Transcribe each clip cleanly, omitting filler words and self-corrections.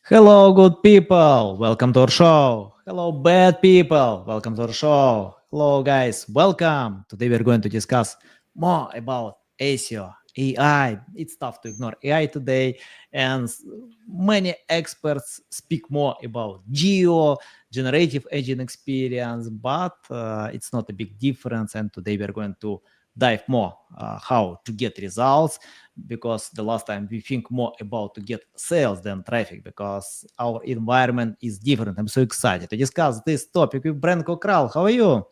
Hello, good people. Welcome to our show. Hello, bad people. Welcome to our show. Hello, guys. Welcome. Today we're going to discuss more about ASIO, AI. It's tough to ignore AI today, and many experts speak more about geo, generative agent experience, but it's not a big difference. And today we're going to dive more how to get results, because the last time we think more about to get sales than traffic, because our environment is different. I'm so excited to discuss this topic with Branko Kral. How are you?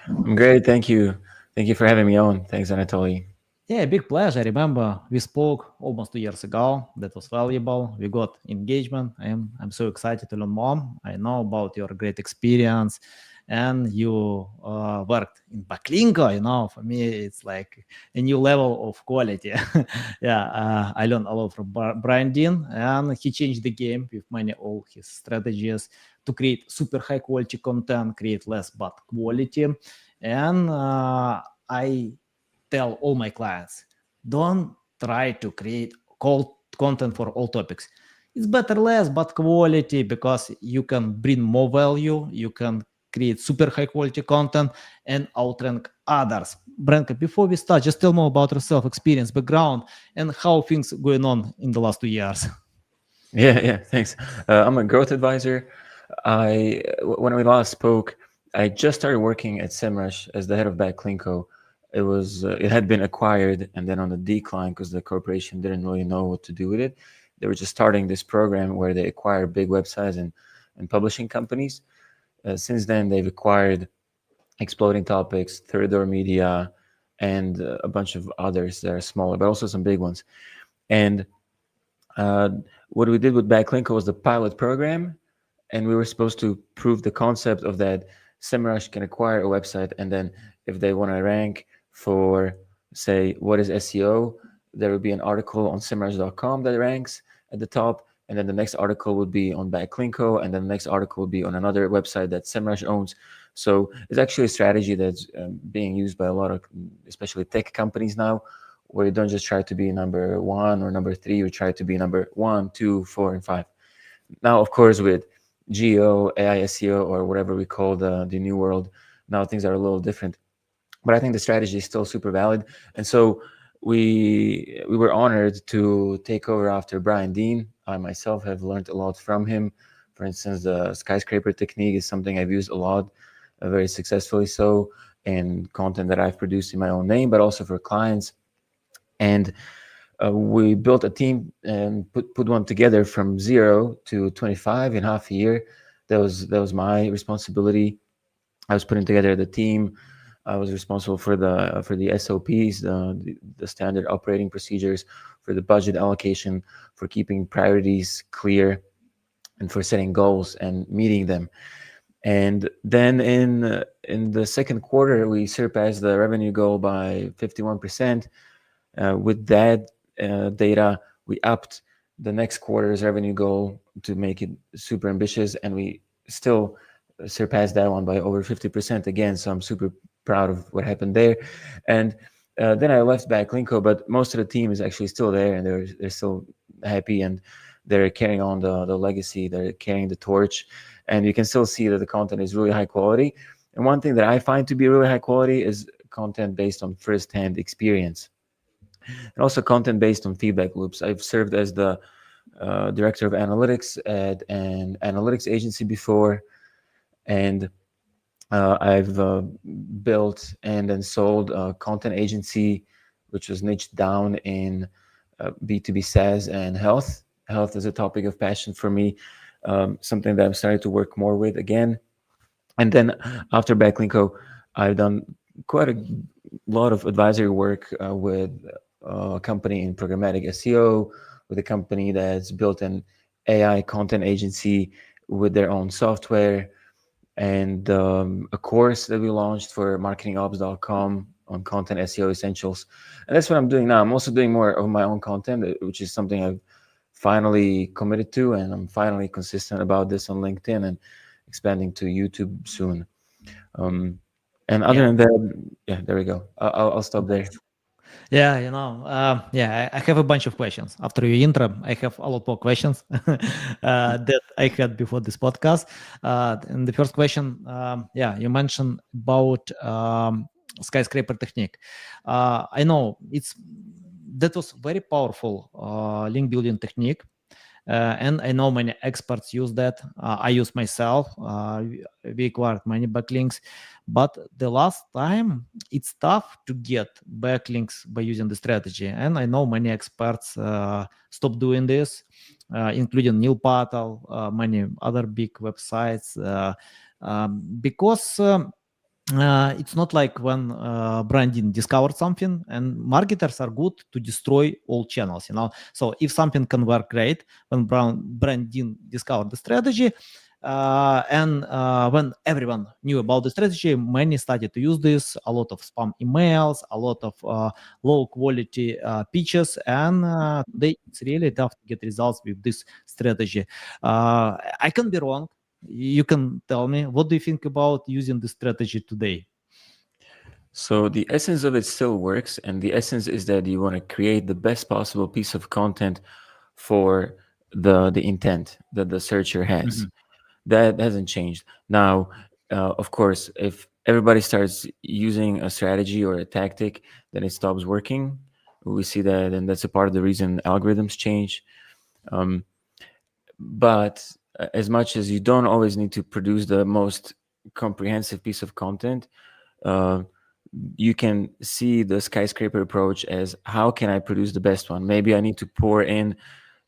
I'm great. Thank you. Thank you for having me on. Thanks, Anatolii. Yeah, big pleasure. I remember we spoke almost 2 years ago. That was valuable. We got engagement. I'm so excited to learn more. I know about your great experience, and you worked in Backlinko. For me, it's like a new level of quality. Yeah, I learned a lot from Brian Dean, and he changed the game with many all his strategies to create super high quality content, create less bad quality, and I tell all my clients, don't try to create content for all topics. It's better less but quality, because you can bring more value, you can create super high quality content and outrank others. Branko, before we start, just tell more about yourself, experience, background, and how things going on in the last 2 years. Yeah. Thanks. I'm a growth advisor. When we last spoke, I just started working at SEMrush as the head of Backlinko. It had been acquired and then on the decline because the corporation didn't really know what to do with it. They were just starting this program where they acquire big websites and publishing companies. Since then, they've acquired Exploding Topics, Third Door Media, and a bunch of others that are smaller, but also some big ones. And Uh, what we did with Backlinko was the pilot program, and we were supposed to prove the concept of that SEMrush can acquire a website, and then if they want to rank for, say, what is SEO, there would be an article on SEMrush.com that ranks at the top, and then the next article would be on Backlinko, and then the next article would be on another website that SEMrush owns. So it's actually a strategy that's being used by a lot of, especially tech companies now, where you don't just try to be number one or number three, you try to be number 1, 2, 4, and 5. Now, of course, with geo, AI, SEO, or whatever we call the new world, now things are a little different. But I think the strategy is still super valid. And so we were honored to take over after Brian Dean. I myself have learned a lot from him. For instance, the skyscraper technique is something I've used a lot, very successfully so, in content that I've produced in my own name, but also for clients. And we built a team and put one together from 0 to 25 in half a year. That was my responsibility. I was putting together the team. I was responsible for the SOPs, the standard operating procedures, for the budget allocation, for keeping priorities clear, and for setting goals and meeting them. And then in the second quarter, we surpassed the revenue goal by 51%. With that data, we upped the next quarter's revenue goal to make it super ambitious, and we still surpassed that one by over 50% again. So I'm super proud of what happened there. And then I left Backlinko, but most of the team is actually still there, and they're still happy, and they're carrying on the legacy. They're carrying the torch, and you can still see that the content is really high quality. And one thing that I find to be really high quality is content based on first-hand experience, and also content based on feedback loops. I've served as the director of analytics at an analytics agency before, and I've built and then sold a content agency which was niched down in B2B SaaS and health. Health is a topic of passion for me, something that I'm starting to work more with again. And then after Backlinko, I've done quite a lot of advisory work with a company in programmatic SEO, with a company that's built an AI content agency with their own software, and a course that we launched for marketingops.com on content SEO essentials. And that's what I'm doing now. I'm also doing more of my own content, which is something I've finally committed to, and I'm finally consistent about this on LinkedIn and expanding to YouTube soon. Um, and other Yeah, than that, yeah, there we go. I'll stop there. nice. Yeah, yeah, I have a bunch of questions. After your intro, I have a lot more questions that I had before this podcast. And the first question, yeah, you mentioned about skyscraper technique. I know that was very powerful link building technique. And I know many experts use that. I use myself. We acquired many backlinks, but the last time it's tough to get backlinks by using the strategy. And I know many experts stopped doing this, including Neil Patel, many other big websites, because. It's not like when branding discovered something, and marketers are good to destroy all channels, so if something can work great when branding discovered the strategy, and when everyone knew about the strategy, many started to use this, a lot of spam emails, a lot of low quality pitches, and today it's really tough to get results with this strategy. I can be wrong. You can tell me, what do you think about using this strategy today? So the essence of it still works, and the essence is that you want to create the best possible piece of content for the intent that the searcher has. Mhm. That hasn't changed. Now, of course, if everybody starts using a strategy or a tactic, then it stops working. We see that, and that's a part of the reason algorithms change. Um, but as much as you don't always need to produce the most comprehensive piece of content, uh, you can see the skyscraper approach as how can I produce the best one? Maybe I need to pour in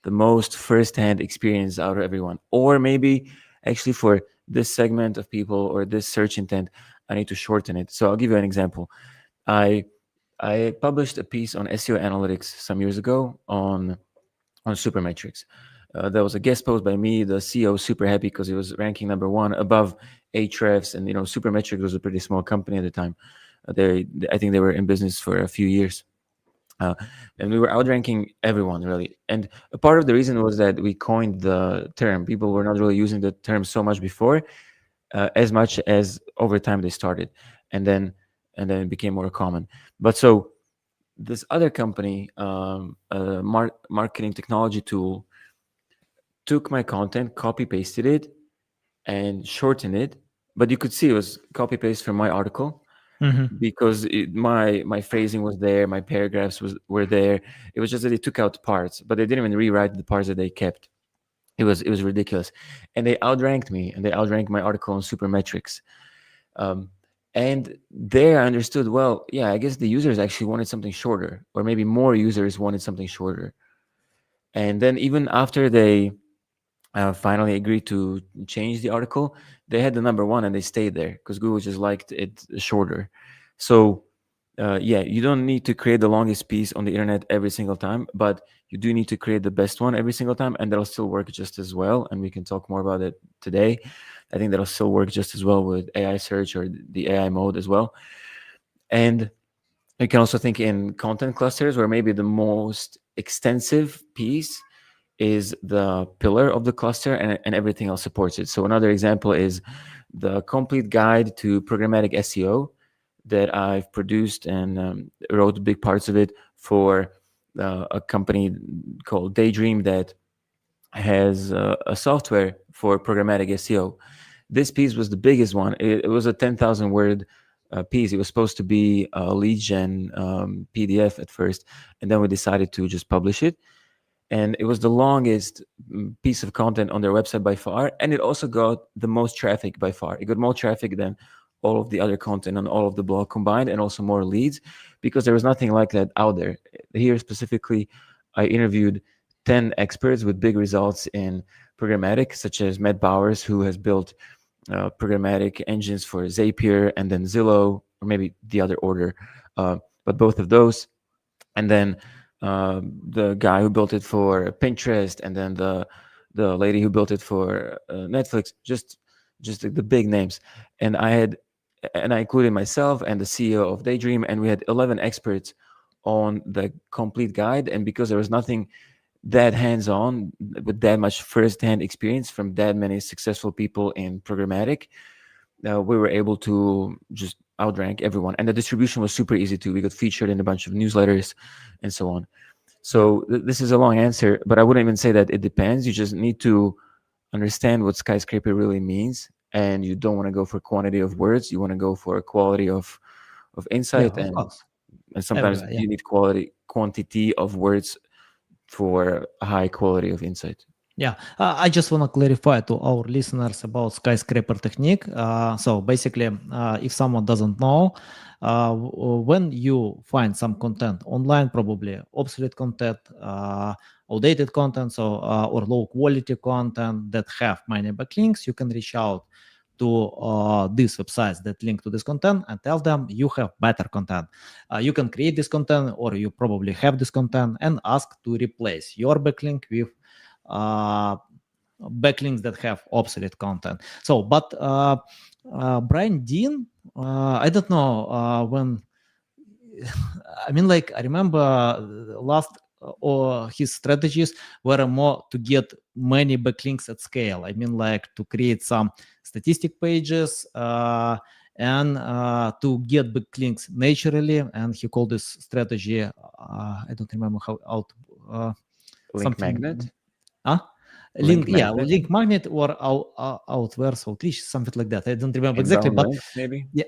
the most first-hand experience out of everyone, or maybe actually for this segment of people or this search intent, I need to shorten it. So I'll give you an example. I I published a piece on SEO analytics some years ago on Supermetrics. There was a guest post by me. The CEO was super happy because he was ranking number one above Ahrefs, and Supermetrics was a pretty small company at the time. I think they were in business for a few years, uh, and we were outranking everyone really. And a part of the reason was that we coined the term. People were not really using the term so much before, as much as over time they started, and then it became more common. But so this other company, a marketing technology tool, took my content, copy pasted it, and shortened it. But you could see it was copy paste from my article Mhm. because my phrasing was there, my paragraphs were there. It was just that they took out parts, but they didn't even rewrite the parts that they kept. It was ridiculous, and they outranked me, and they outranked my article on Supermetrics. Um, and there I understood, well, yeah, I guess the users actually wanted something shorter, or maybe more users wanted something shorter. And then even after they finally agreed to change the article, they had the number one and they stayed there because Google just liked it shorter. So, yeah, you don't need to create the longest piece on the internet every single time, but you do need to create the best one every single time, and that'll still work just as well. And we can talk more about it today. I think that'll still work just as well with AI search or the AI mode as well. And you can also think in content clusters where maybe the most extensive piece is the pillar of the cluster, and everything else supports it. So another example is the complete guide to programmatic SEO that I've produced and wrote big parts of it for a company called Daydream that has a software for programmatic SEO. This piece was the biggest one. It was a 10,000 word piece. It was supposed to be a lead gen PDF at first, and then we decided to just publish it, and it was the longest piece of content on their website by far, and it also got the most traffic by far. It got more traffic than all of the other content on all of the blog combined, and also more leads, because there was nothing like that out there. Here specifically, I interviewed 10 experts with big results in programmatic, such as Matt Bowers, who has built programmatic engines for Zapier and then Zillow, or maybe the other order, but both of those. And then the guy who built it for Pinterest, and then the lady who built it for Netflix, just the big names. And I included myself and the CEO of Daydream, and we had 11 experts on the complete guide. And because there was nothing that hands-on with that much first-hand experience from that many successful people in programmatic, we were able to just outrank everyone, and the distribution was super easy too. We got featured in a bunch of newsletters and so on. So this is a long answer, but I wouldn't even say that it depends. You just need to understand what skyscraper really means, and you don't want to go for quantity of words. You want to go for quality of Yeah, insight, of course. and sometimes Everywhere, yeah. you need quantity of words for a high quality of insight. Yeah, I just want to clarify to our listeners about skyscraper technique. So basically, if someone doesn't know, when you find some content online, probably obsolete content, outdated content, or low quality content that have many backlinks, you can reach out to these websites that link to this content and tell them you have better content. You can create this content, or you probably have this content, and ask to replace your backlink with uh, backlinks that have obsolete content. So, but Brian Dean, I don't know when. I mean, like I remember last or his strategies were more to get many backlinks at scale. I mean, like to create some statistic pages and to get backlinks naturally. And he called this strategy. I don't remember how out Link something. magnet, Huh? link Yeah, magnet, link magnet or outwards outreach, something like that. I don't remember exactly, inbound but links, maybe. yeah,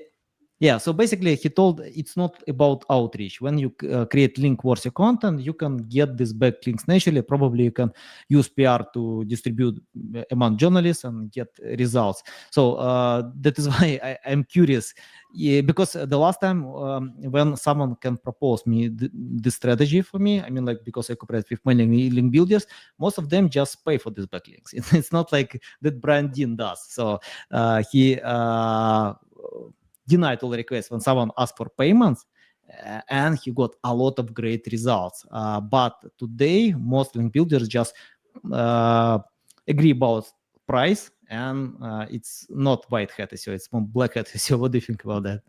yeah. So basically, he told it's not about outreach. When you create link-worthy content, you can get these backlinks naturally. Probably you can use PR to distribute among journalists and get results. So that is why I'm curious, yeah, because the last time when someone can propose me this strategy for me, I mean, like because I cooperate with many link builders, most of them just pay for these backlinks. It's not like that Brian Dean does. So he denied all requests when someone asked for payments, and he got a lot of great results. But today, most link builders just uh, agree about price, and it's not white hat SEO, it's more black hat SEO. What do you think about that?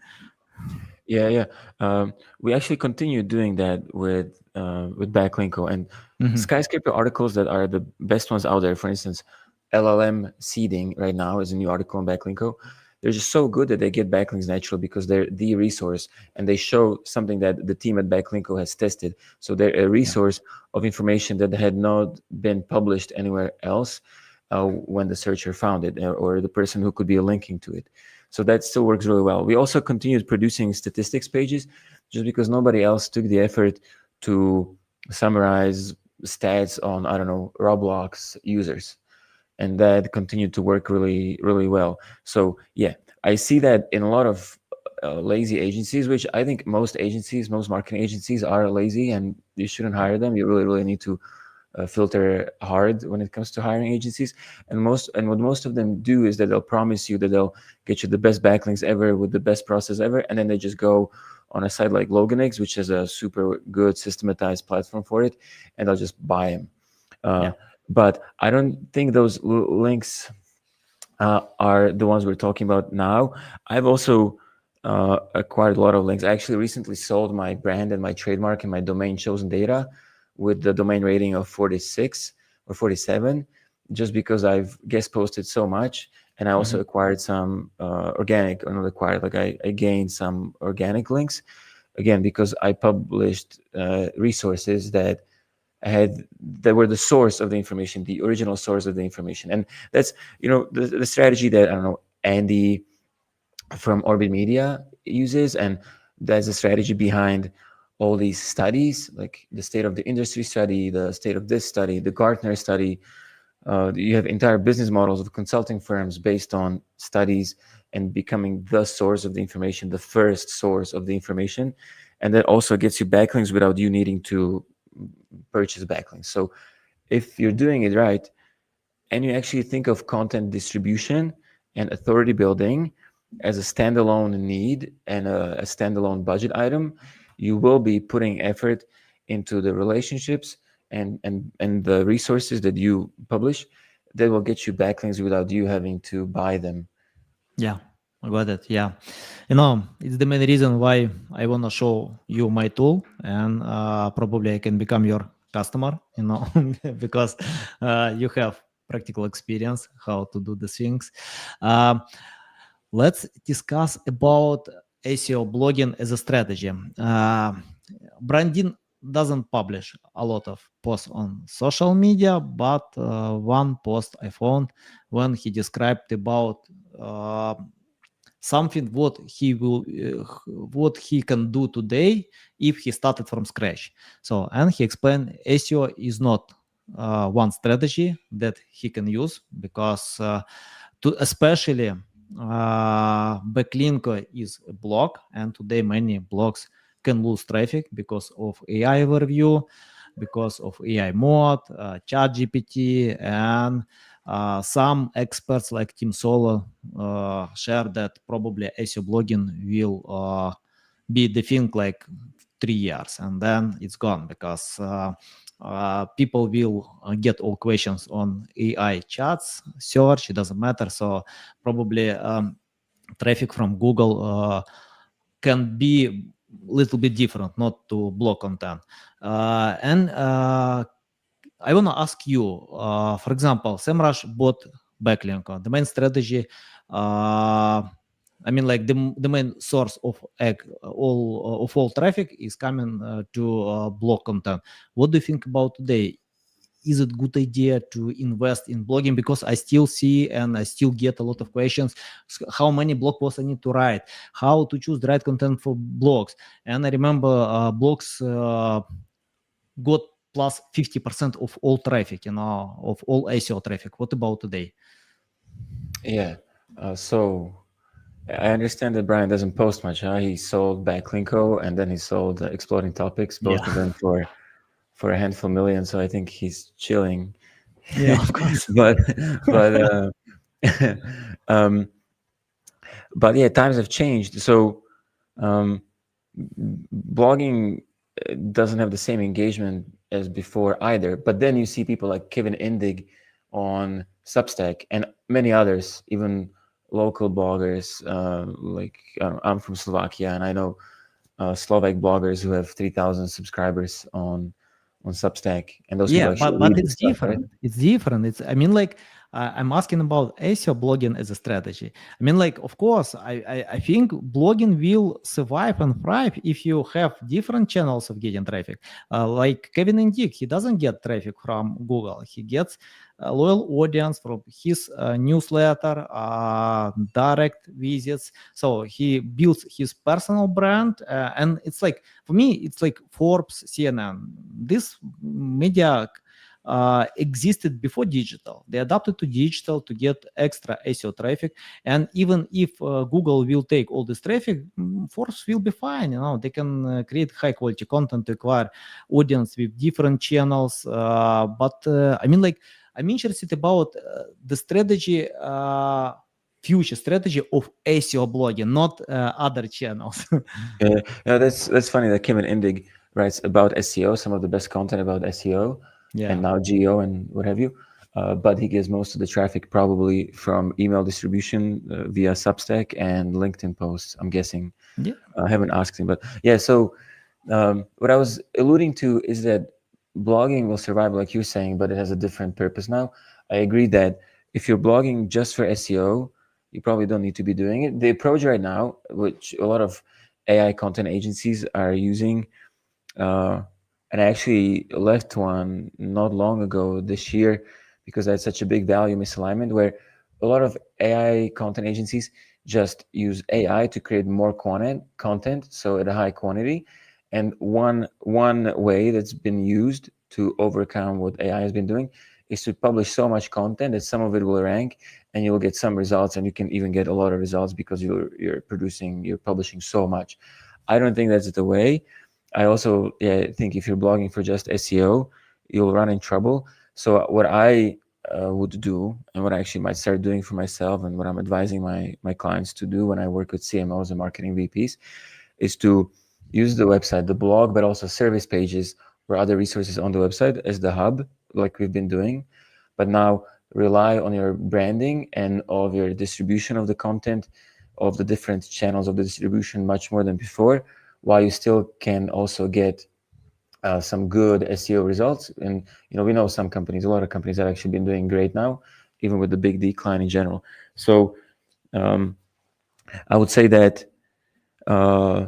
Yeah, yeah. We actually continue doing that with Backlinko and Mhm. skyscraper articles that are the best ones out there. For instance, LLM seeding right now is a new article on Backlinko. They're just so good that they get backlinks naturally because they're the resource and they show something that the team at Backlinko has tested. So they're a Yeah. resource of information that had not been published anywhere else when the searcher found it or the person who could be linking to it. So that still works really well. We also continued producing statistics pages just because nobody else took the effort to summarize stats on, I don't know, Roblox users. And that continued to work really, really well. So, yeah, I see that in a lot of lazy agencies, which I think most agencies, most marketing agencies are lazy and you shouldn't hire them. You really, really need to filter hard when it comes to hiring agencies. And what most of them do is that they'll promise you that they'll get you the best backlinks ever with the best process ever, and then they just go on a site like Loganix, which is a super good systematized platform for it, and they'll just buy them. Uh, Yeah. but I don't think those links are the ones we're talking about now. I've also acquired a lot of links. I actually recently sold my brand and my trademark and my domain chosen data with the domain rating of 46 or 47, just because I've guest posted so much. And I also Mhm. acquired some organic, or not acquired, like I gained some organic links, again, because I published resources that were the source of the information, the original source of the information. And that's, the strategy that, I don't know, Andy from Orbit Media uses. And that's the strategy behind all these studies, like the state of the industry study, the state of this study, the Gartner study. You have entire business models of consulting firms based on studies and becoming the source of the information, the first source of the information. And that also gets you backlinks without you needing to purchase backlinks. So if you're doing it right and you actually think of content distribution and authority building as a standalone need and a standalone budget item, you will be putting effort into the relationships and the resources that you publish that will get you backlinks without you having to buy them. Yeah, I got it. Yeah, it's the main reason why I wanna show you my tool, and probably I can become your customer. Because you have practical experience how to do the things. Um, let's discuss about SEO blogging as a strategy. Brandin doesn't publish a lot of posts on social media, but one post I found when he described about something what he can do today if he started from scratch. So, and he explained SEO is not one strategy that he can use because to especially backlink is a blog, and today many blogs can lose traffic because of AI overview, because of AI mode, chat GPT, and some experts like Tim Solo share that probably SEO blogging will be the thing like 3 years and then it's gone because people will get all questions on AI chats, search, it doesn't matter. So probably traffic from Google can be a little bit different, not to blog content. And I want to ask you, for example, SEMrush bought backlink. The main strategy, I mean, like the main source of all traffic is coming to blog content. What do you think about today? Is it good idea to invest in blogging? Because I still see and I still get a lot of questions. How many blog posts I need to write? How to choose the right content for blogs? And I remember blogs got plus 50% of all traffic, of all SEO traffic. What about today? Yeah. So I understand that Brian doesn't post much. Huh? He sold Backlinko and then he sold Exploding Topics, both of Yeah, them for a handful million. So I think he's chilling. yeah, of course. but but um, but yeah, times have changed. So um, blogging doesn't have the same engagement as before either. But then you see people like Kevin Indig on Substack and many others, even local bloggers. Like I'm from Slovakia, and I know Slovak bloggers who have 3,000 subscribers on Substack, and those people Yeah, actually but read the it's stuff, right? different. It's different. It's I mean, like I'm asking about SEO blogging as a strategy. I mean, like of course, I think blogging will survive and thrive if you have different channels of getting traffic. Like Kevin and Dick, he doesn't get traffic from Google. He gets a loyal audience from his newsletter, direct visits. So he builds his personal brand, and it's like for me, it's like Forbes, CNN. This media existed before digital. They adapted to digital to get extra SEO traffic. And even if Google will take all this traffic, Forbes will be fine. They can create high quality content to acquire audience with different channels. But I mean, like, I'm interested about the strategy. Future strategy of SEO blogging, not other channels. Yeah, that's funny that Kevin Indig writes about SEO, some of the best content about SEO, and Yeah. now geo and what have you. But he gets most of the traffic probably from email distribution via Substack and LinkedIn posts, I'm guessing. Yeah. I haven't asked him, but yeah. So what I was alluding to is that blogging will survive, like you're saying, but it has a different purpose now. I agree that if you're blogging just for SEO, you probably don't need to be doing it. The approach right now, which a lot of AI content agencies are using, uh, and I actually left one not long ago this year because I had such a big value misalignment where a lot of AI content agencies just use AI to create more content, so at a high quantity. And one way that's been used to overcome what AI has been doing is to publish so much content that some of it will rank and you'll get some results, and you can even get a lot of results because you're publishing so much. I don't think that's the way. I also think if you're blogging for just SEO, you'll run in trouble. So what I would do, and what I actually might start doing for myself, and what I'm advising my clients to do when I work with CMOs and marketing VPs, is to use the website, the blog, but also service pages or other resources on the website as the hub, like we've been doing. But now rely on your branding and all of your distribution of the content, of the different channels of the distribution much more than before, while you still can also get some good SEO results. And we know some companies, a lot of companies have actually been doing great now, even with the big decline in general. So I would say that uh,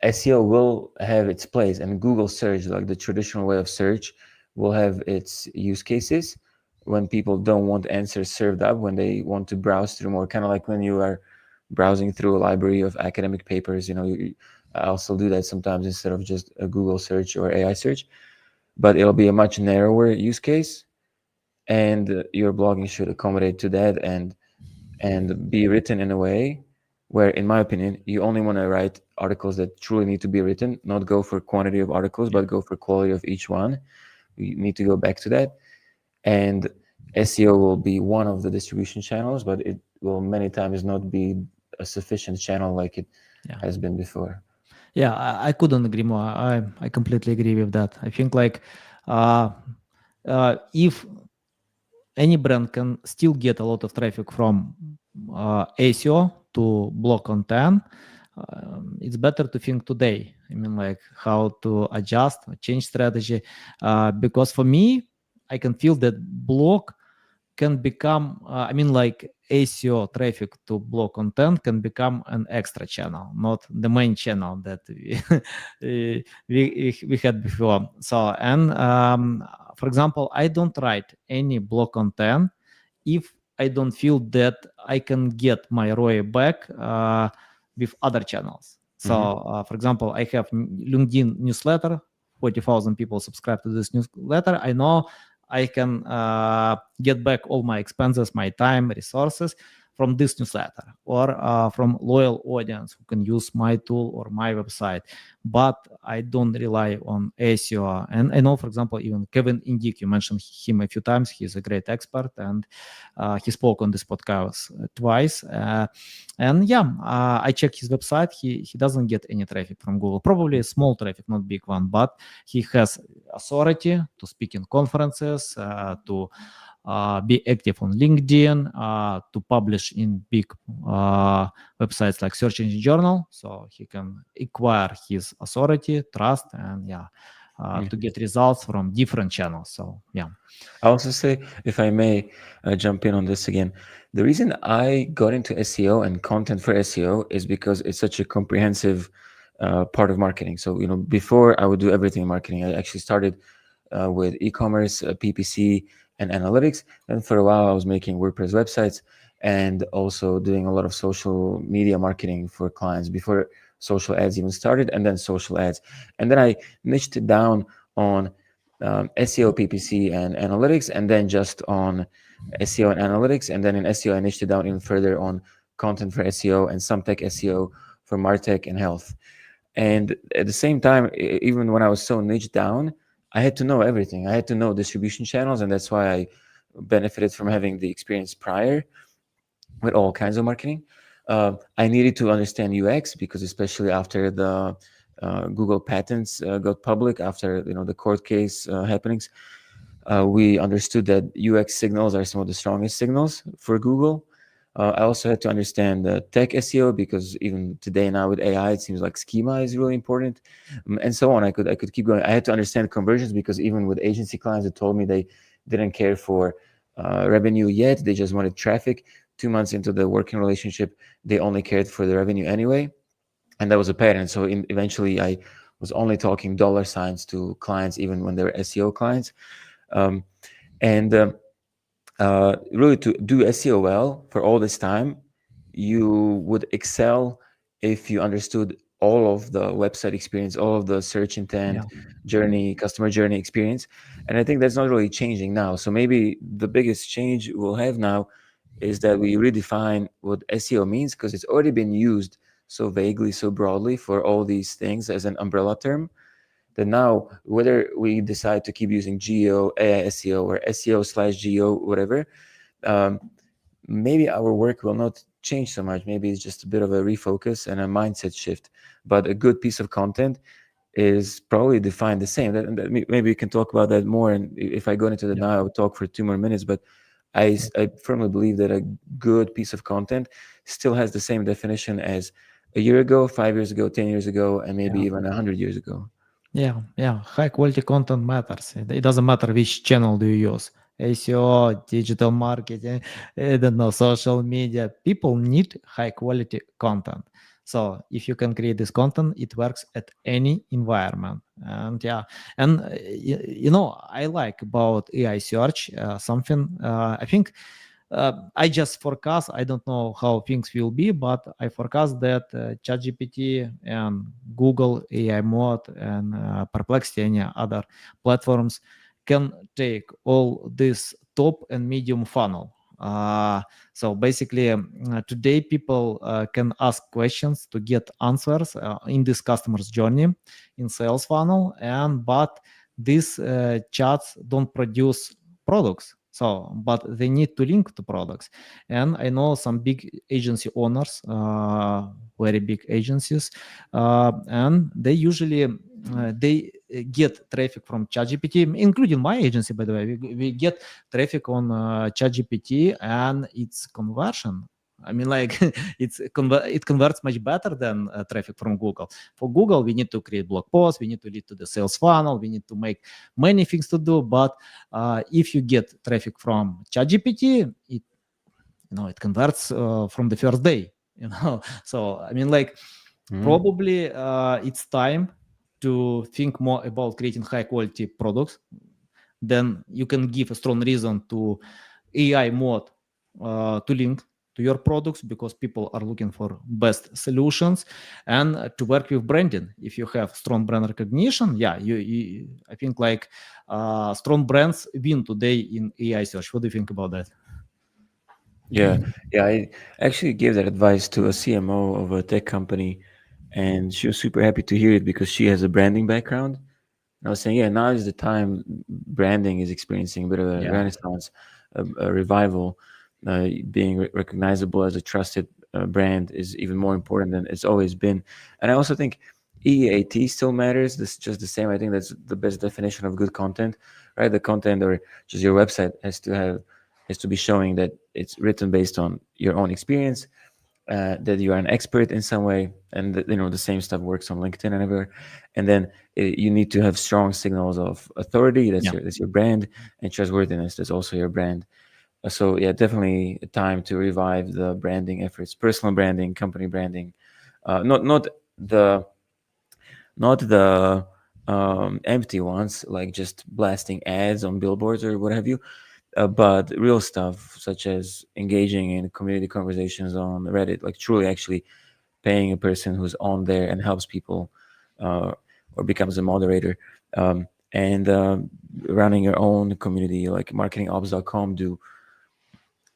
SEO will have its place, and Google search, like the traditional way of search, will have its use cases when people don't want answers served up, when they want to browse through more, kind of like when you are browsing through a library of academic papers. I also do that sometimes instead of just a Google search or AI search, but it'll be a much narrower use case, and your blogging should accommodate to that, and be written in a way where, in my opinion, you only want to write articles that truly need to be written, not go for quantity of articles, but go for quality of each one. You need to go back to that. And SEO will be one of the distribution channels, but it will many times not be a sufficient channel like it has been before. Yeah, I couldn't agree more. I completely agree with that. I think like if any brand can still get a lot of traffic from SEO to blog content, it's better to think today. I mean, like how to adjust, change strategy. Because for me, I can feel that blog can become, I mean, like SEO traffic to blog content can become an extra channel, not the main channel that we had before. So, and for example, I don't write any blog content if I don't feel that I can get my ROI back with other channels. So, for example, I have LinkedIn newsletter. 40,000 people subscribe to this newsletter. I know I can get back all my expenses, my time, resources from this newsletter, or from loyal audience who can use my tool or my website. But I don't rely on SEO. And I know, for example, even Kevin Indik, you mentioned him a few times. He's a great expert, and he spoke on this podcast twice. And yeah, I checked his website. He doesn't get any traffic from Google. Probably a small traffic, not big one, but he has authority to speak in conferences, to be active on LinkedIn, to publish in big websites like Search Engine Journal, so he can acquire his authority, trust, and to get results from different channels. So yeah. I also say, if I may jump in on this again, the reason I got into SEO and content for SEO is because it's such a comprehensive part of marketing. So, before I would do everything in marketing. I actually started with e-commerce, PPC, and analytics. And for a while, I was making WordPress websites and also doing a lot of social media marketing for clients before social ads even started, and then social ads. And then I niched it down on SEO, PPC, and analytics, and then just on SEO and analytics. And then in SEO, I niched it down even further on content for SEO and some tech SEO for MarTech and health. And at the same time, even when I was so niched down, I had to know everything. I had to know distribution channels, and that's why I benefited from having the experience prior with all kinds of marketing. I needed to understand UX because, especially after the Google patents got public, after the court case happenings, we understood that UX signals are some of the strongest signals for Google. I also had to understand tech SEO because even today now with AI, it seems like schema is really important, and so on. I could keep going. I had to understand conversions because even with agency clients that told me they didn't care for revenue yet, they just wanted traffic. 2 months into the working relationship, they only cared for the revenue anyway, and that was a pattern. So eventually, I was only talking dollar signs to clients, even when they were SEO clients, and really, to do SEO well for all this time, you would excel if you understood all of the website experience, all of the search intent, journey, customer journey experience. And I think that's not really changing now. So maybe the biggest change we'll have now is that we redefine what SEO means, because it's already been used so vaguely, so broadly for all these things as an umbrella term, that now, whether we decide to keep using geo, AI SEO, or SEO/geo, whatever, maybe our work will not change so much. Maybe it's just a bit of a refocus and a mindset shift. But a good piece of content is probably defined the same. Maybe we can talk about that more. And if I go into that now, I would talk for 2 more minutes. But I firmly believe that a good piece of content still has the same definition as a year ago, 5 years ago, 10 years ago, and maybe even 100 years ago. Yeah. High quality content matters. It doesn't matter which channel do you use. SEO, digital marketing, I don't know, social media. People need high quality content. So if you can create this content, it works at any environment. And yeah, and I like about AI search something. I think I just forecast. I don't know how things will be, but I forecast that ChatGPT and Google AI Mode and Perplexity, any other platforms can take all this top and medium funnel. So basically, today people can ask questions to get answers in this customer's journey in sales funnel, and but these chats don't produce products. So, but they need to link to products. And I know some big agency owners, very big agencies, and they usually they get traffic from ChatGPT, including my agency, by the way. We get traffic on ChatGPT, and its conversion. I mean, like it converts much better than traffic from Google. For Google, we need to create blog posts, we need to lead to the sales funnel, we need to make many things to do. But if you get traffic from ChatGPT, it converts from the first day. So I mean, like probably it's time to think more about creating high quality products. Then you can give a strong reason to AI mode to link to your products, because people are looking for best solutions, and to work with branding. If you have strong brand recognition, yeah, I think like strong brands win today in AI search. What do you think about that? Yeah, yeah. I actually gave that advice to a CMO of a tech company, and she was super happy to hear it because she has a branding background. And I was saying, yeah, now is the time branding is experiencing a bit of a Yeah. renaissance, a revival. Being recognizable as a trusted brand is even more important than it's always been. And I also think EAT still matters. This is just the same. I think that's the best definition of good content, right? The content or just your website has to be showing that it's written based on your own experience, that you are an expert in some way, and that, the same stuff works on LinkedIn and everywhere. And then you need to have strong signals of authority. Yeah. That's your brand, and trustworthiness. That's also your brand. So yeah, definitely a time to revive the branding efforts, personal branding, company branding, not the empty ones like just blasting ads on billboards or what have you, but real stuff such as engaging in community conversations on Reddit, like truly actually paying a person who's on there and helps people, or becomes a moderator, and running your own community like marketingops.com do,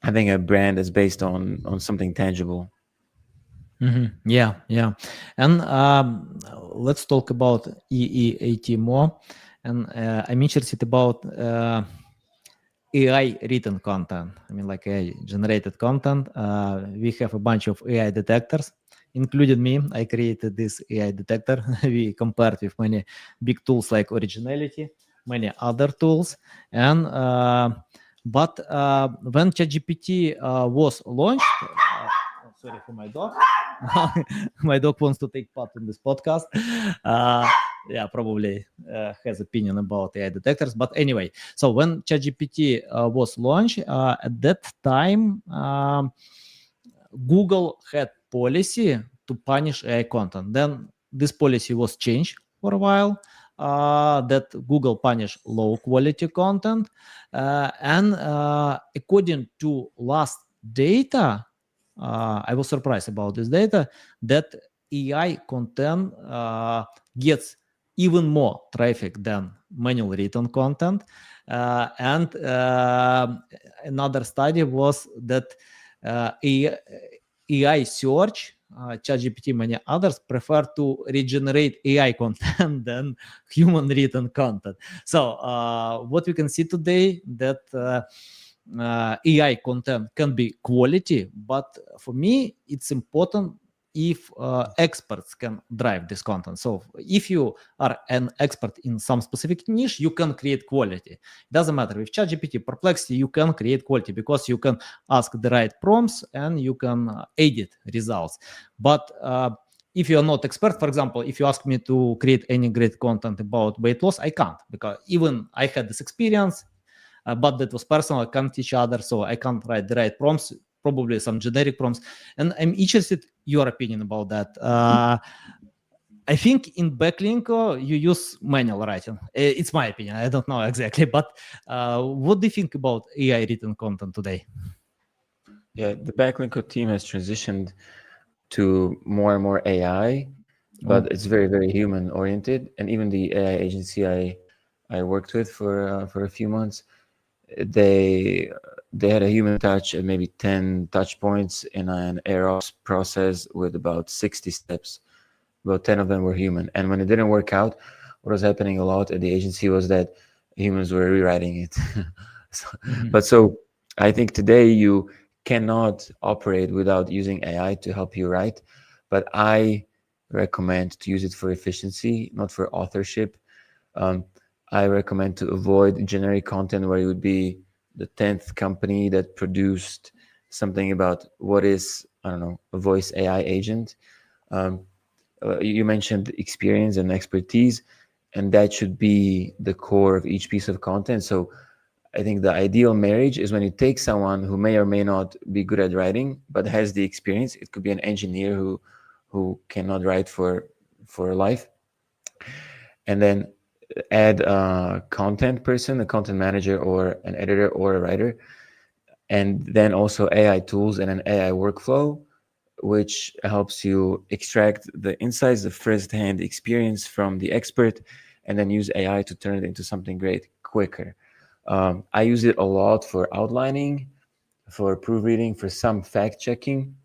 having a brand that's based on something tangible. Yeah, yeah. And let's talk about EEAT more. And I'm interested about AI written content. I mean, like AI generated content. We have a bunch of AI detectors, including me. I created this AI detector. We compared with many big tools like Originality, many other tools. And but when ChatGPT was launched, sorry for my dog. My dog wants to take part in this podcast. Yeah, probably has opinion about AI detectors. But anyway, so when ChatGPT was launched, at that time, Google had policy to punish AI content. Then this policy was changed for a while. That Google punish low quality content, and according to last data, I was surprised about this data that AI content gets even more traffic than manual written content. And another study was that AI search, ChatGPT, many others prefer to regenerate AI content than human written content. So what we can see today that AI content can be quality, but for me, it's important if experts can drive this content. So if you are an expert in some specific niche, you can create quality. Doesn't matter with ChatGPT, Perplexity, you can create quality because you can ask the right prompts and you can edit results. But if you are not expert, for example, if you ask me to create any great content about weight loss, I can't, because even I had this experience, but that was personal. I can't teach others, so I can't write the right prompts probably some generic prompts. And I'm interested your opinion about that. I think in Backlinko you use manual writing. It's my opinion. I don't know exactly, but what do you think about AI written content today? Yeah, the Backlinko team has transitioned to more and more AI, but Oh. it's very, very human oriented. And even the AI agency I worked with for a few months, they they had a human touch at maybe 10 touch points in an AirOps process with about 60 steps. About 10 of them were human. And when it didn't work out, what was happening a lot at the agency was that humans were rewriting it. But so I think today you cannot operate without using AI to help you write. But I recommend to use it for efficiency, not for authorship. Um, I recommend to avoid generic content where you would be the 10th company that produced something about what is, I don't know, a voice AI agent. Um, you mentioned experience and expertise, and that should be the core of each piece of content. So I think the ideal marriage is when you take someone who may or may not be good at writing, but has the experience. It could be an engineer who cannot write for life, and then add a content person, a content manager, or an editor, or a writer, and then also AI tools and an AI workflow, which helps you extract the insights, the first-hand experience from the expert, and then use AI to turn it into something great quicker. I use it a lot for outlining, for proofreading, for some fact checking,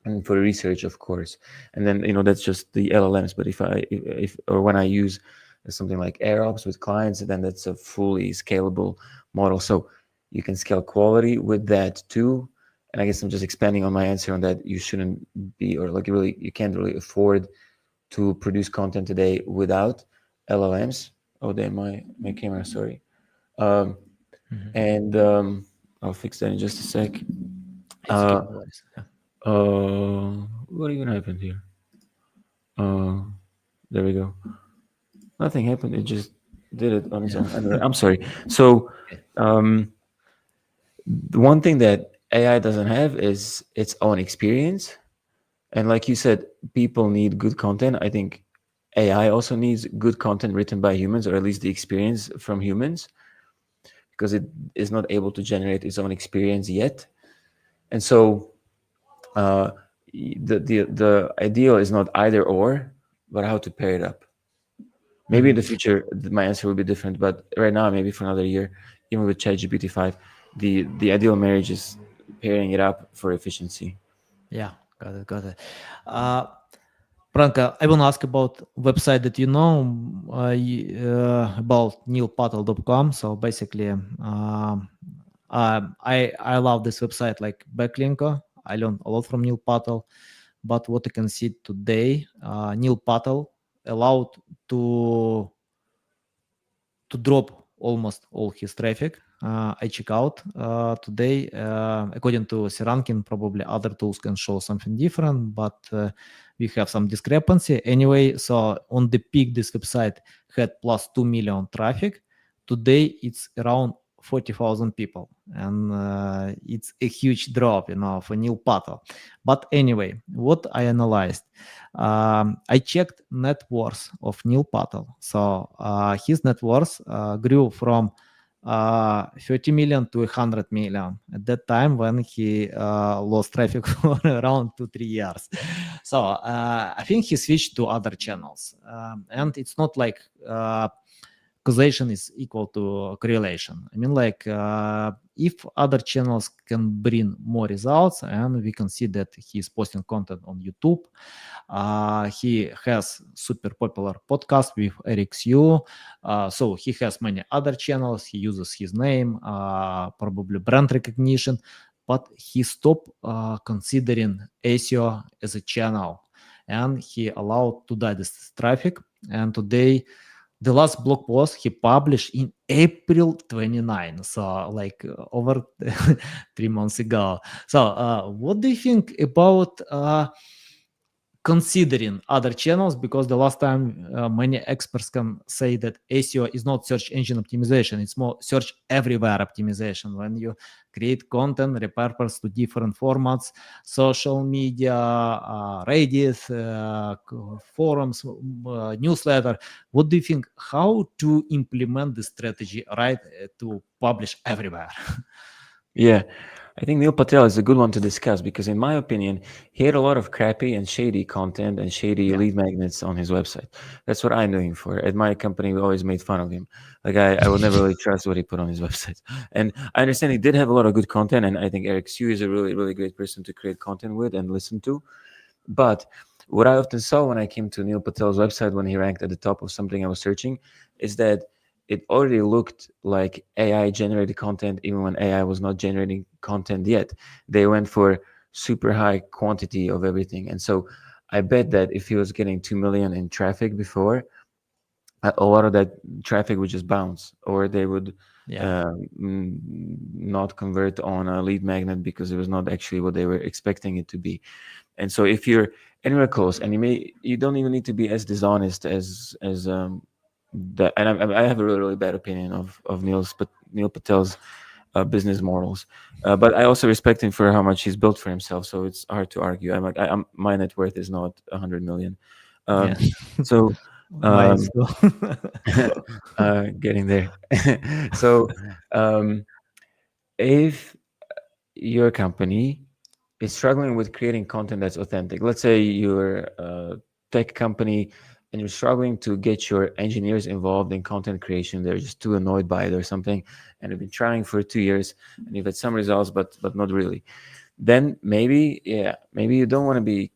and for research, of course. And then that's just the LLMs. But if or when I use something like AirOps with clients, then that's a fully scalable model. So you can scale quality with that too. And I guess I'm just expanding on my answer on that. You shouldn't be, or like you can't really afford to produce content today without LLMs. Oh, damn, my camera, sorry. Um, and I'll fix that in just a sec. It's okay, no worries. Yeah. What even happened here? Uh, there we go. Nothing happened. It just did it on its own. Anyway, I'm sorry. So, the one thing that AI doesn't have is its own experience. And like you said, people need good content. I think AI also needs good content written by humans, or at least the experience from humans, because it is not able to generate its own experience yet. And so, the ideal is not either or, but how to pair it up. Maybe in the future my answer will be different, but right now, maybe for another year, even with ChatGPT 5, the ideal marriage is pairing it up for efficiency. Yeah, got it. Branko, I want to ask about website that you know about neilpatel.com. So basically, I love this website like Backlinko. I learned a lot from Neil Patel, but what I can see today, Neil Patel allowed to drop almost all his traffic. I check out today. According to Serankin, probably other tools can show something different, but we have some discrepancy. Anyway, so on the peak, this website had plus 2 million traffic. Today, it's around 40,000 people, and it's a huge drop, for Neil Patel. But anyway, what I analyzed, I checked net worth of Neil Patel. So his net worth grew from 30 million to 100 million at that time when he lost traffic for around 2-3 years. So I think he switched to other channels, and it's not like causation is equal to correlation. I mean, like if other channels can bring more results, and we can see that he's posting content on YouTube. He has super popular podcast with Eric Sue. So he has many other channels. He uses his name, probably brand recognition, but he stopped considering SEO as a channel, and he allowed to die this traffic. And today, the last blog post he published in April 29, so like over 3 months ago. So what do you think about considering other channels, because the last time many experts can say that SEO is not search engine optimization, it's more search everywhere optimization. When you create content repurposed to different formats, social media, Reddit, forums, newsletter, what do you think, how to implement this strategy, right, to publish everywhere? Yeah, I think Neil Patel is a good one to discuss because, in my opinion, he had a lot of crappy and shady content and shady Yeah. lead magnets on his website. That's what I knew him for. At my company, we always made fun of him. Like, I would never really trust what he put on his website. And I understand he did have a lot of good content, and I think Eric Sue is a really, really great person to create content with and listen to. But what I often saw when I came to Neil Patel's website when he ranked at the top of something I was searching is that it already looked like AI generated content even when AI was not generating content yet. They went for super high quantity of everything. And so I bet that if he was getting 2 million in traffic before, a lot of that traffic would just bounce, or they would Yeah. not convert on a lead magnet because it was not actually what they were expecting it to be. And so if you're anywhere close, and you don't even need to be as dishonest as that. And I have a really, really bad opinion of Neil Patel's business morals, but I also respect him for how much he's built for himself. So it's hard to argue. My net worth is not 100 million. Yeah. So Mine um, too. getting there. So if your company is struggling with creating content that's authentic. Let's say you're a tech company and you're struggling to get your engineers involved in content creation. They're just too annoyed by it or something, and you've been trying for 2 years and you've had some results, but not really. Then maybe you don't want to be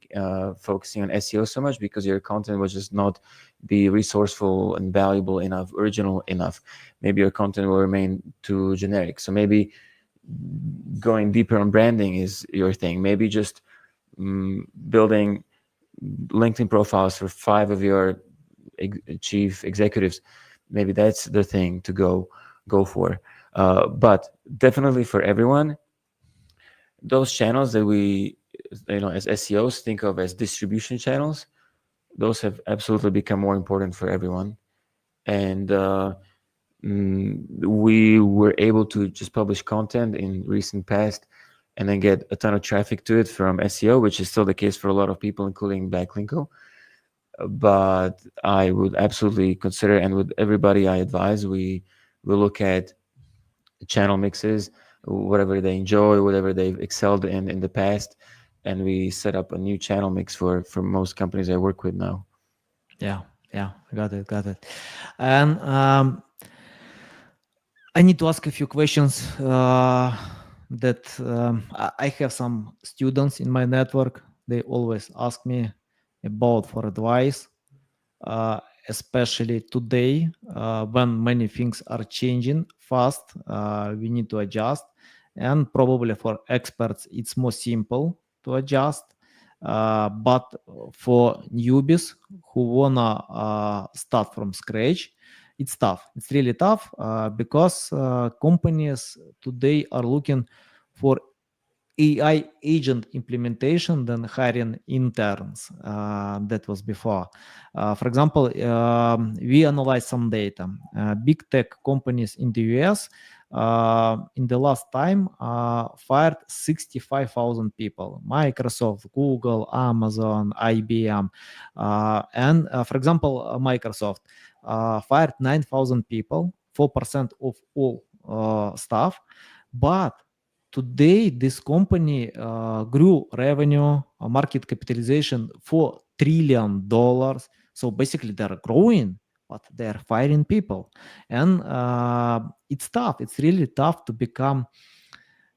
focusing on SEO so much because your content will just not be resourceful and valuable enough, original enough. Maybe your content will remain too generic. So maybe going deeper on branding is your thing. Maybe just building LinkedIn profiles for 5 of your chief executives. Maybe that's the thing to go for. But definitely for everyone, those channels that we, as SEOs think of as distribution channels, those have absolutely become more important for everyone. And we were able to just publish content in recent past and then get a ton of traffic to it from SEO, which is still the case for a lot of people, including Backlinko. But I would absolutely consider, and with everybody I advise, we will look at channel mixes, whatever they enjoy, whatever they've excelled in the past, and we set up a new channel mix for most companies I work with now. Yeah, got it. And I need to ask a few questions that I have some students in my network. They always ask me about for advice, especially today when many things are changing fast. We need to adjust, and probably for experts, it's more simple to adjust. But for newbies who wanna start from scratch, it's tough. It's really tough because companies today are looking for AI agent implementation than hiring interns. That was before. For example, we analyze some data. Big tech companies in the US in the last time fired 65,000 people. Microsoft, Google, Amazon, IBM. And for example, Microsoft fired 9,000 people, 4% of all staff. But today, this company grew revenue, market capitalization $4 trillion. So basically, they're growing, but they're firing people, and it's tough. It's really tough to become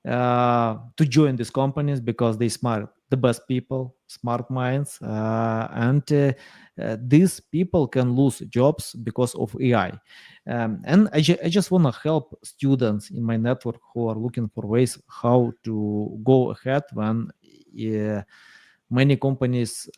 to join these companies because they smart the best people, smart minds, and these people can lose jobs because of AI. And I just want to help students in my network who are looking for ways how to go ahead when many companies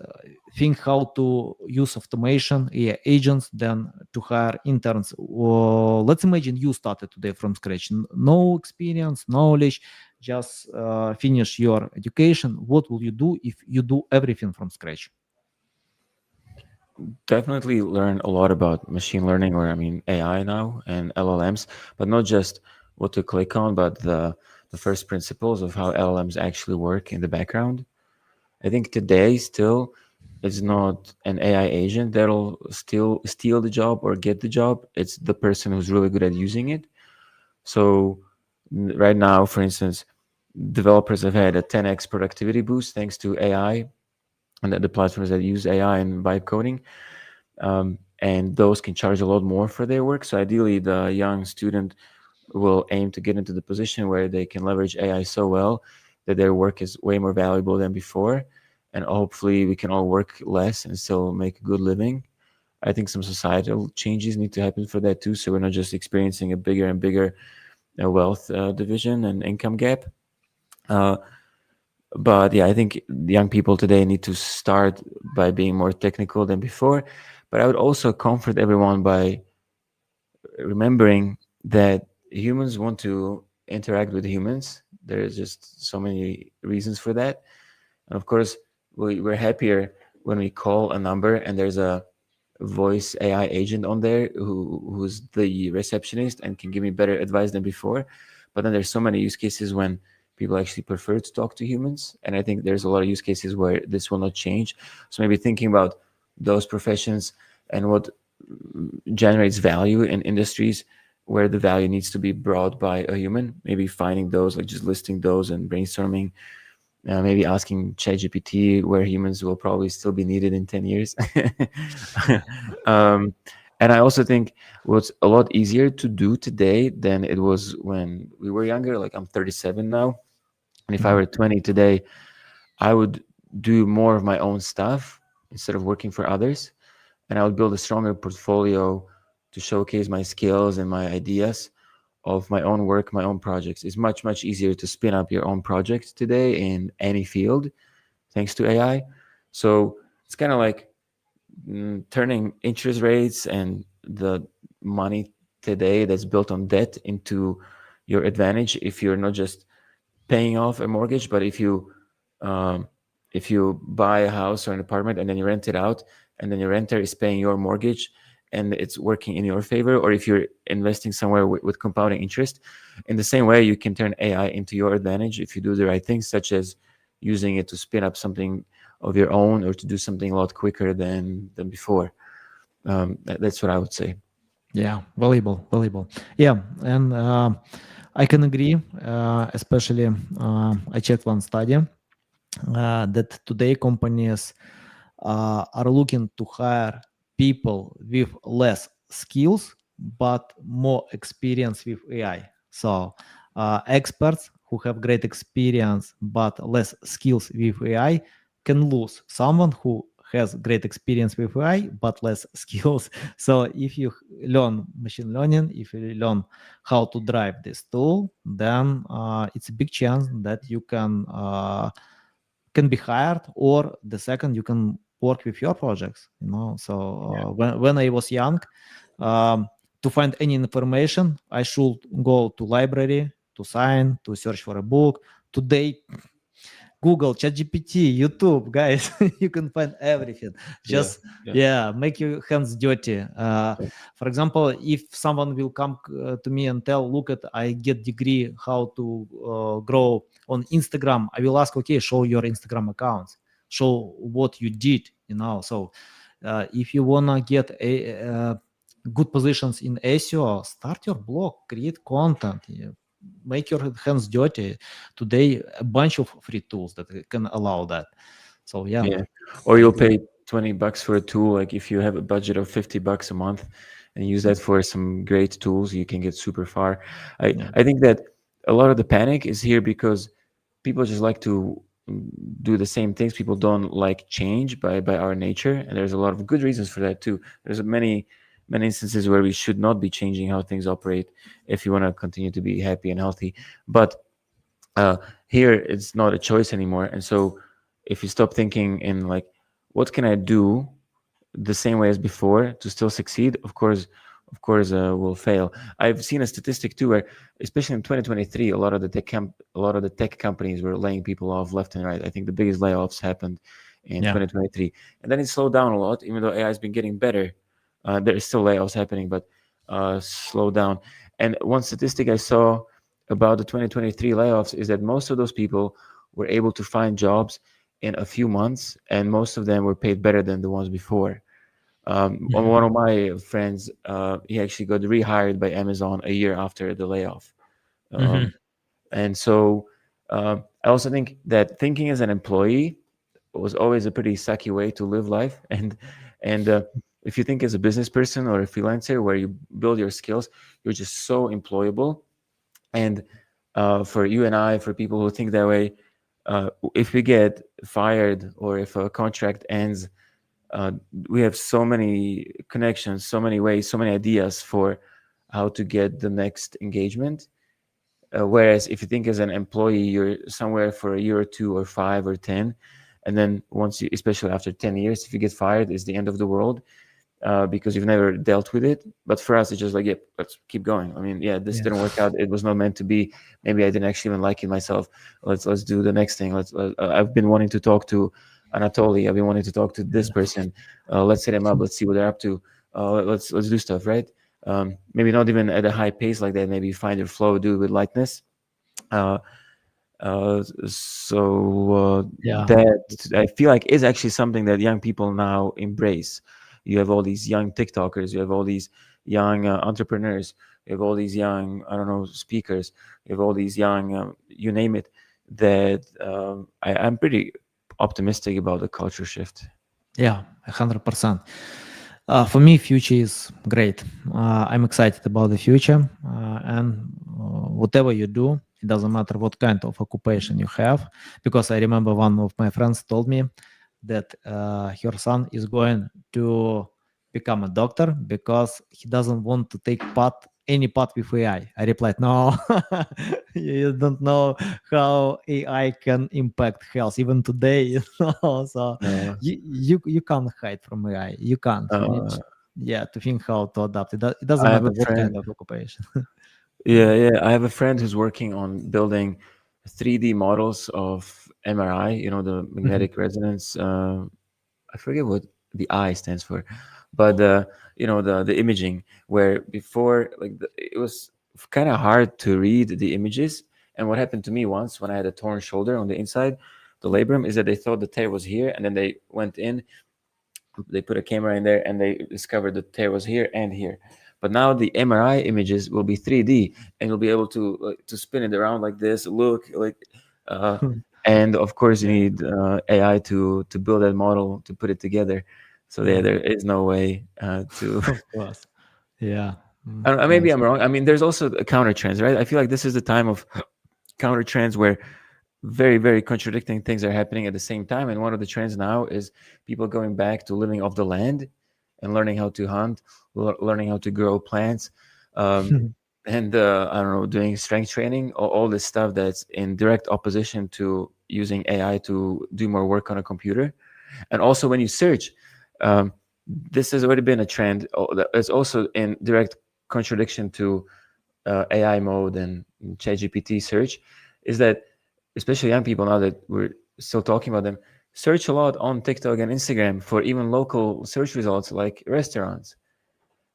think how to use automation, AI agents, than to hire interns. Let's imagine you started today from scratch, no experience, knowledge, just finish your education. What will you do if you do everything from scratch? definitely learn a lot about machine learning, or I mean AI now, and LLMs, but not just what to click on, but the first principles of how LLMs actually work in the background. I think today still it's not an AI agent that'll still steal the job or get the job. It's the person who's really good at using it. So right now, for instance, developers have had a 10x productivity boost thanks to AI and the platforms that use AI and vibe coding. And those can charge a lot more for their work. So ideally, the young student will aim to get into the position where they can leverage AI so well that their work is way more valuable than before. And hopefully, we can all work less and still make a good living. I think some societal changes need to happen for that too. So we're not just experiencing a bigger and bigger wealth division and income gap. Uh, but yeah, I think young people today need to start by being more technical than before. But I would also comfort everyone by remembering that humans want to interact with humans. There's just so many reasons for that. And of course, we're happier when we call a number and there's a voice AI agent on there who's the receptionist and can give me better advice than before. But then there's so many use cases when people actually prefer to talk to humans. And I think there's a lot of use cases where this will not change. So maybe thinking about those professions and what generates value in industries where the value needs to be brought by a human, maybe finding those, like just listing those and brainstorming, maybe asking ChatGPT where humans will probably still be needed in 10 years. um, and I also think what's a lot easier to do today than it was when we were younger. Like I'm 37 now. And if I Mhm. were 20 today, I would do more of my own stuff instead of working for others. And I would build a stronger portfolio to showcase my skills and my ideas of my own work, my own projects. It's much, much easier to spin up your own project today in any field thanks to AI. So it's kind of like turning interest rates and the money today that's built on debt into your advantage if you're not just paying off a mortgage, but um, if you buy a house or an apartment and then you rent it out, and then your renter is paying your mortgage and it's working in your favor, or if you're investing somewhere with compounding interest, in the same way you can turn AI into your advantage if you do the right things, such as using it to spin up something of your own or to do something a lot quicker than before. That's what I would say. Yeah, valuable, valuable. Yeah, and I can agree. Especially, I checked one study that today companies are looking to hire people with less skills but more experience with AI. So experts who have great experience but less skills with AI can lose someone who has great experience with AI but less skills. So if you learn machine learning, if you learn how to drive this tool, then it's a big chance that you can be hired, or the second you can work with your projects. So Yeah. when I was young, um, to find any information I should go to library to sign, to search for a book. Today, Google, ChatGPT, YouTube, guys, you can find everything. Yeah. Just, Yeah. yeah, make your hands dirty. For example, if someone will come to me and tell, look at, I get degree how to grow on Instagram, I will ask, okay, show your Instagram accounts, show what you did. So if you wanna get good positions in SEO, start your blog, create content, make your hands dirty. Today, a bunch of free tools that can allow that. So yeah, Yeah. Or I you'll agree. pay $20 for a tool. Like if you have a budget of $50 a month and use that for some great tools, you can get super far. I, Yeah. I think that a lot of the panic is here because people just like to do the same things. People don't like change by our nature. And there's a lot of good reasons for that too. There's many instances where we should not be changing how things operate if you want to continue to be happy and healthy. But uh, here it's not a choice anymore. And so if you stop thinking in like, what can I do the same way as before to still succeed? Of course, will fail. I've seen a statistic too, where especially in 2023, a lot of the tech companies were laying people off left and right. I think the biggest layoffs happened in Yeah. 2023, and then it slowed down a lot. Even though AI has been getting better, there is still layoffs happening, but slowed down. And one statistic I saw about the 2023 layoffs is that most of those people were able to find jobs in a few months, and most of them were paid better than the ones before. One of my friends, he actually got rehired by Amazon a year after the layoff. Mhm. Um, and so I also think that thinking as an employee was always a pretty sucky way to live life. And if you think as a business person or a freelancer where you build your skills, you're just so employable. And for you and I, for people who think that way, if we get fired or if a contract ends, uh, we have so many connections, so many ways, so many ideas for how to get the next engagement. Whereas if you think as an employee, you're somewhere for a year or two or 5 or 10, and then once you, especially after 10 years, if you get fired, it's the end of the world because you've never dealt with it. But for us, it's just like, yeah, let's keep going. I mean, yeah, this Yeah. didn't work out. It was not meant to be. Maybe I didn't actually even like it myself. Let's do the next thing. I've been wanting to talk to Anatolii. I've been wanting to talk to this person. Let's hit them up. Let's see what they're up to. Let's do stuff, right? Maybe not even at a high pace like that. Maybe find your flow, do it with lightness. Uh, Yeah. that I feel like is actually something that young people now embrace. You have all these young TikTokers, you have all these young entrepreneurs, you have all these young, I don't know, speakers, you have all these young, you name it, that I'm pretty optimistic about the culture shift. Yeah, 100%. For me, future is great. I'm excited about the future, and whatever you do, it doesn't matter what kind of occupation you have. Because I remember one of my friends told me that her son is going to become a doctor because he doesn't want to take any part with AI. I replied, no, you don't know how AI can impact health even today. So Uh, you can't hide from AI. You can't. You need, uh, yeah, to think how to adapt. It doesn't I have matter a what kind friend. of occupation. Yeah, yeah. I have a friend who's working on building 3D models of MRI, the Mhm. magnetic resonance. I forget what the I stands for, but the imaging where before it was kind of hard to read the images. And what happened to me once when I had a torn shoulder on the inside, the labrum, is that they thought the tear was here, and then they went in, they put a camera in there, and they discovered the tear was here and here. But now the MRI images will be 3D, and you'll be able to spin it around like this, look like. Uh, and of course, you Yeah, need AI to build that model to put it together. So yeah, yeah, there is no way to. of course. Yeah, I don't know, maybe nice. I'm wrong. I mean, there's also counter trends, right? I feel like this is the time of counter trends where very, very contradicting things are happening at the same time. And one of the trends now is people going back to living off the land and learning how to hunt, learning how to grow plants, um, and I don't know, doing strength training, all this stuff that's in direct opposition to using AI to do more work on a computer. And also, when you search, um, this has already been a trend. It's also in direct contradiction to AI mode and ChatGPT search, is that especially young people, now that we're still talking about them, search a lot on TikTok and Instagram for even local search results like restaurants.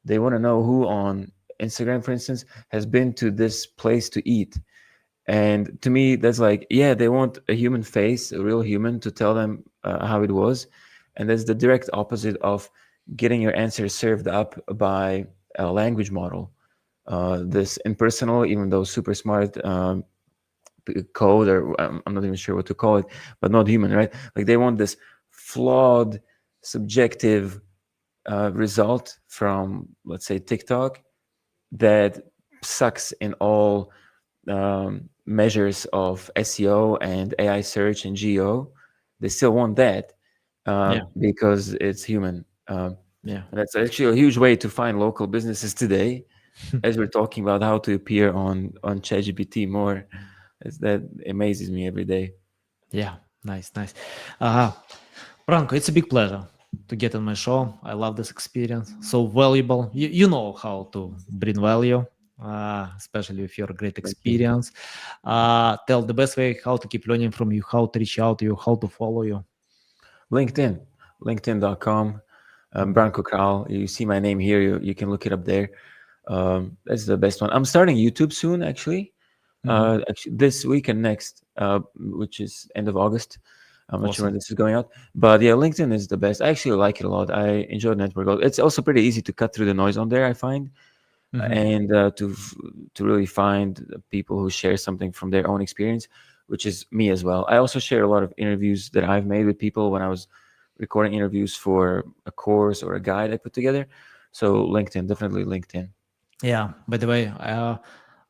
They want to know who on Instagram, for instance, has been to this place to eat. And to me, that's like, yeah, they want a human face, a real human, to tell them how it was. And that's the direct opposite of getting your answer served up by a language model. This impersonal, even though super smart code, or I'm not even sure what to call it, but not human, right? Like they want this flawed, subjective result from, let's say, TikTok that sucks in all measures of SEO and AI search and geo. They still want that Yeah, because it's human. yeah, And that's actually a huge way to find local businesses today, as we're talking about how to appear on ChatGPT more. That amazes me every day. yeah. Nice, nice. Branko, it's a big pleasure to get on my show. I love this experience. So valuable. You know how to bring value, especially with your great Thank you. experience. Tell the best way how to keep learning from you, how to reach out to you, how to follow you. LinkedIn, linkedin.com. Branko Kral. You see my name here. You can look it up there. That's the best one. I'm starting YouTube soon, actually. Actually, this week and next, which is end of August. I'm not sure when Awesome. this is going out, but yeah, LinkedIn is the best. I actually like it a lot. I enjoy network. It's also pretty easy to cut through the noise on there, I find, and to really find people who share something from their own experience, which is me as well. I also share a lot of interviews that I've made with people when I was recording interviews for a course or a guide I put together. So LinkedIn, definitely LinkedIn. Yeah. By the way,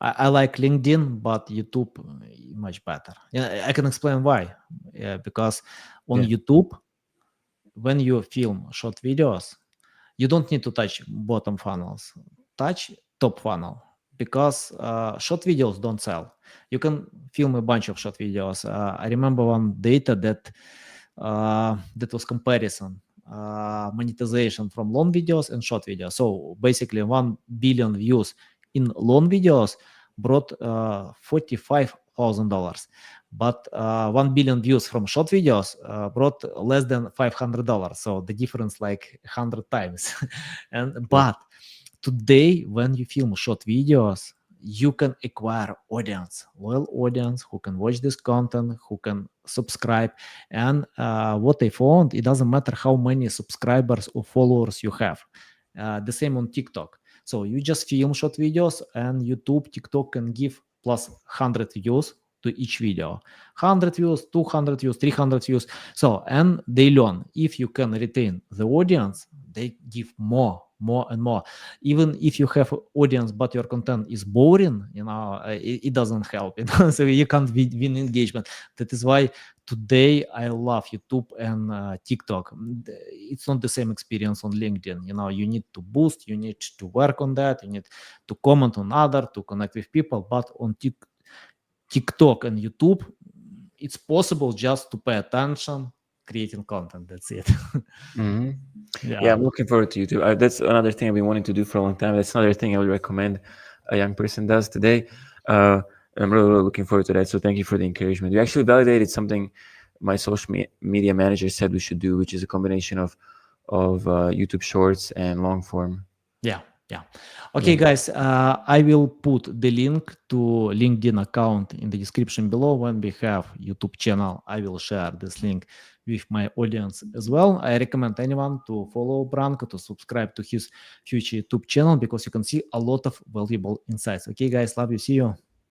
I like LinkedIn, but YouTube much better. Yeah, I can explain why. Yeah, because on Yeah. YouTube, when you film short videos, you don't need to touch bottom funnels. Touch top funnel because short videos don't sell. You can film a bunch of short videos. I remember one data that was comparison monetization from long videos and short videos. So basically, 1 billion views in long videos brought $45,000, but 1 billion views from short videos brought less than $500. So the difference like 100 times. And Yeah. but today, when you film short videos, you can acquire audience, loyal audience who can watch this content, who can subscribe. And what I found, it doesn't matter how many subscribers or followers you have. The same on TikTok. So you just film short videos, and YouTube, TikTok can give plus 100 views to each video. 100 views, 200 views, 300 views. So, and they learn. If you can retain the audience, they give more and more. Even if you have audience but your content is boring, it doesn't help. So you can't win engagement. That is why today I love YouTube and TikTok. It's not the same experience on LinkedIn. You need to boost, you need to work on that, you need to comment on other, to connect with people. But on TikTok and YouTube, it's possible just to pay attention, creating content. That's it. Hmm. Yeah, Yeah. I'm looking forward to YouTube. That's another thing I've been wanting to do for a long time. That's another thing I would recommend a young person does today. Uh, I'm really, really looking forward to that. So thank you for the encouragement. You actually validated something my social media manager said we should do, which is a combination of YouTube Shorts and long form. Yeah, yeah. Yeah. Okay, guys, I will put the link to LinkedIn account in the description below. When we have YouTube channel, I will share this link with my audience as well. I recommend anyone to follow Branko, to subscribe to his future YouTube channel, because you can see a lot of valuable insights. Okay, guys, love you. See you.